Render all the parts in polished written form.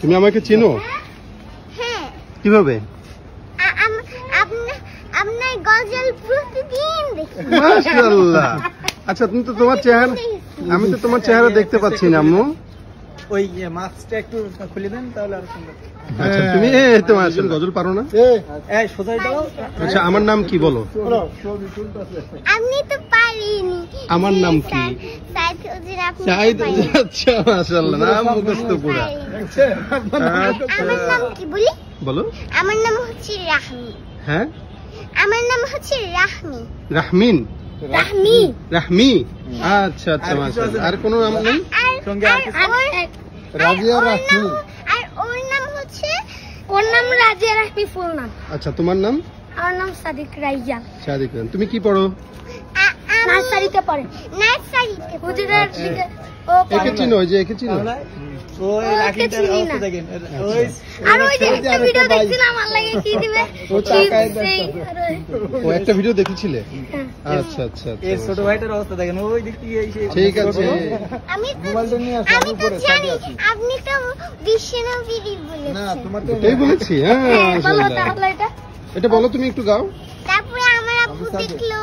তুমি আমাকে চিনো? হ্যাঁ। কিভাবে? আপনার গজল প্রতিদিন দেখি। মাশাআল্লাহ। আচ্ছা তুমি তো তোমার চেহারা, আমি তো তোমার চেহারা দেখতে পাচ্ছি না আম্মু। ওই মাস্কটা একটু খুলে দেন তাহলে আর সুন্দর। আচ্ছা তুমি তোমার গজল পারো না? এই সোজাই দাও। আচ্ছা আমার নাম কি বলো? আপনি তো পারিনি। আমার নাম কি? সাইদ হুজুর। আপনি সাইদ। আচ্ছা মাশাআল্লাহ, নাম মুখস্থ পুরা। আমার নাম কি বলি? বলো। আমার নাম হচ্ছে রাহমি। হ্যাঁ আমার নাম হচ্ছে রাহমি। রাহমিন। রাহমি। রাহমি। আচ্ছা আচ্ছা মাশাআল্লাহ। আর কোনো নাম নেই? সঙ্গে রাজিয়া রাহমি। আর ওর নাম হচ্ছে, ওর নাম রাজিয়া রাহমি ফুল নাম। আচ্ছা তোমার নাম? আমার নাম সাদিক রাইয়ান। সাদিক। তুমি কি পড়ো? নার্সারিতে পড়ে। নার্সারিতে হুজুরের দিকে। ও একে চিনো? ওই যে একে চিনো? ওই রাকিটার অবস্থা দেখেন। ওই আর ওই যে একটা ভিডিও দেখছিলাম, আমার লাগে কি দিবে। ও একটা ভিডিও দেখেছিলে? আচ্ছা আচ্ছা। এর ছোট ভাইটার অবস্থা দেখেন, ওই দিক থেকে এই সেই। ঠিক আছে। আমি তো জানি আপনি তো বিশ্বনবী বলেছেন। না তোমার তো এটাই বলেছি। হ্যাঁ বলো তাহলে এটা বলো, তুমি একটু গাও। তারপরে আমার আপু দেখলো,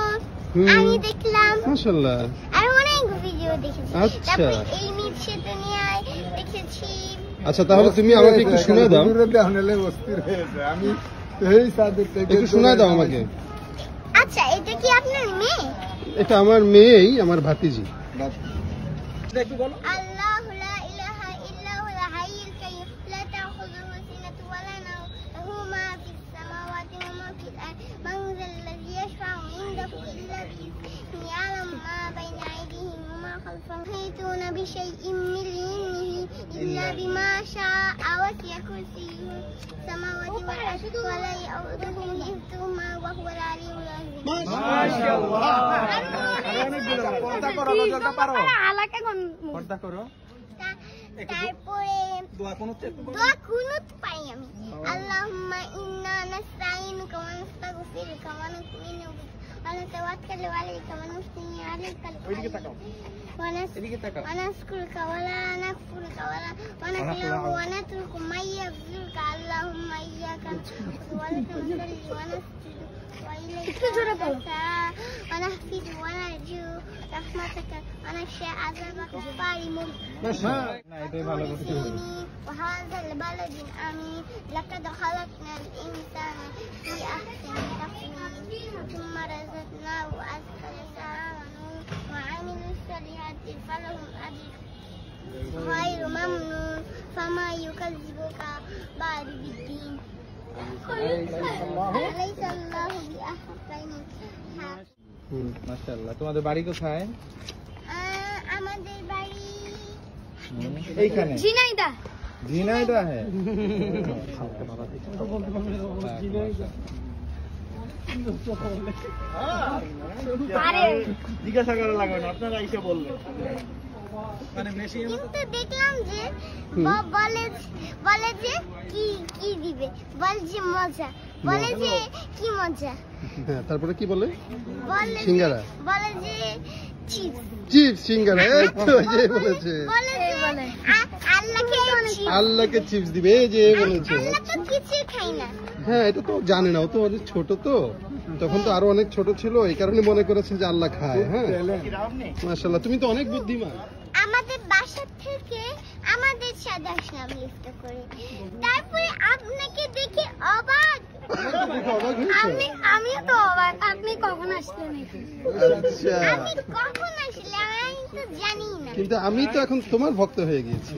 আমি দেখলাম। মাশাআল্লাহ। আর অনেক ভিডিও দেখেছি। আচ্ছা। তারপরে এই মিছে দুনিয়ায় দেখেছি। আচ্ছা তাহলে তুমি আমাকে একটু শোনায় দাও। আমি এই সাদিক একটু শোনায় দাও আমাকে। আচ্ছা এটা কি আপনার মেয়ে? এটা আমার মেয়েই, আমার ভাতিজি। একটু বলো। আল্লাহু লা ইলাহা ইল্লা হুল হাইয়ুল কাইয়্যুম লা তাখুযুহু সিনাতুন ওয়া লা নাওম লাহু মা ফিস সামাওয়াতি ওয়া মা ফিল আরদি মান যাল্লাযী ইয়াশফা'u 'ইনদাহু ইল্লা বিইذনিহি ইয়া'লামু মা বাইনা আইদিহিম ওয়া মা খালফাহুম ওয়া লা yuhītūna biṣay'in min 'ilmihi illā bimā shā'a wasi'a kursiyyuhu samāwāti wal arda wa lā ya'ūduhu ḥifظuhumā wa huwal 'aliyyul 'aẓīm। মাশাআল্লাহ। পর্দা করো, গজলটা পারো। পর্দা করো। তারপরে দোয়া কুনুত একটু করো। দোয়া কুনুত পাই আমি। আল্লাহুম্মা ইন্না নাস্তাঈনুকা ওয়া নাস্তাগফিরুকা ওয়া নু'মিনু বিকা ওয়া নাতাওয়াক্কালু আলাইকা ওয়া নুসনি আলাইকা ওইদিকে তাকাও। এদিকে তাকাও। ওয়া নাশকুরুকা ওয়া লা নাকফুরুকা ওয়া নাকলাহু ওয়া নাতরুকু মান ইয়াগফিরুকা আল্লাহুম্মা ইয়্যাকা না'বুদু ওয়া লাকা নাস্তাঈনু ওয়া নাসজুদু ওয়া ইলাইকা নাসআ ওয়া নাহফিযু ওয়া নারজু রাহমাতাকা ওয়া নাখশা আযাবাকা ফারিমুল। না এটাই ভালো কথা। وهذا البلد الأمين لقد خلقنا الإنسان في أحسن تقويم ثم رزقناه أسفل سافلين وعملوا الصالحات فلهم أجر غير ممنون فما يكذبك بعد بالدين أليس الله بأحسن الحاكمين। মাশাআল্লাহ। তোমাদের বাড়ি কোথায়? আমাদের বাড়ি এইখানে ঝিনাইদহ। ঝিনাইদহ হ্যাঁ। জিজ্ঞাসা করা লাগবে না, আপনারা এসে বললেন। মানে বেশি কিন্তু দেখলাম যে বলে যে কি দিবে, বলে যে মজা, বলে যে কি মজা। হ্যাঁ তারপরে কি বলে? বলে সিঙ্গারা। বলে যে চিপস। চিপস সিঙ্গারা। এই তো যে বলেছে। বলে আল্লাহকে চিপস দিবে, এই যে বলেছে। আল্লাহ তো কিছু খাই না। হ্যাঁ এটা তো জানে না, ও তো অনেক ছোট, তো তখন তো আরো অনেক ছোট ছিল, এই কারণে মনে করেছে যে আল্লাহ খায়। হ্যাঁ মাশাআল্লাহ, তুমি তো অনেক বুদ্ধিমান। আমাদের বাসা থেকে আমাদের সাথে আসলাম লিফটে করে, তারপরে আপনাকে দেখে অবাক। আমিও তো অবাক, আপনি কখন আসলেন এখানে? আচ্ছা আমি কখন আসলে আমি তো জানি না, কিন্তু আমি তো এখন তোমার ভক্ত হয়ে গিয়েছি।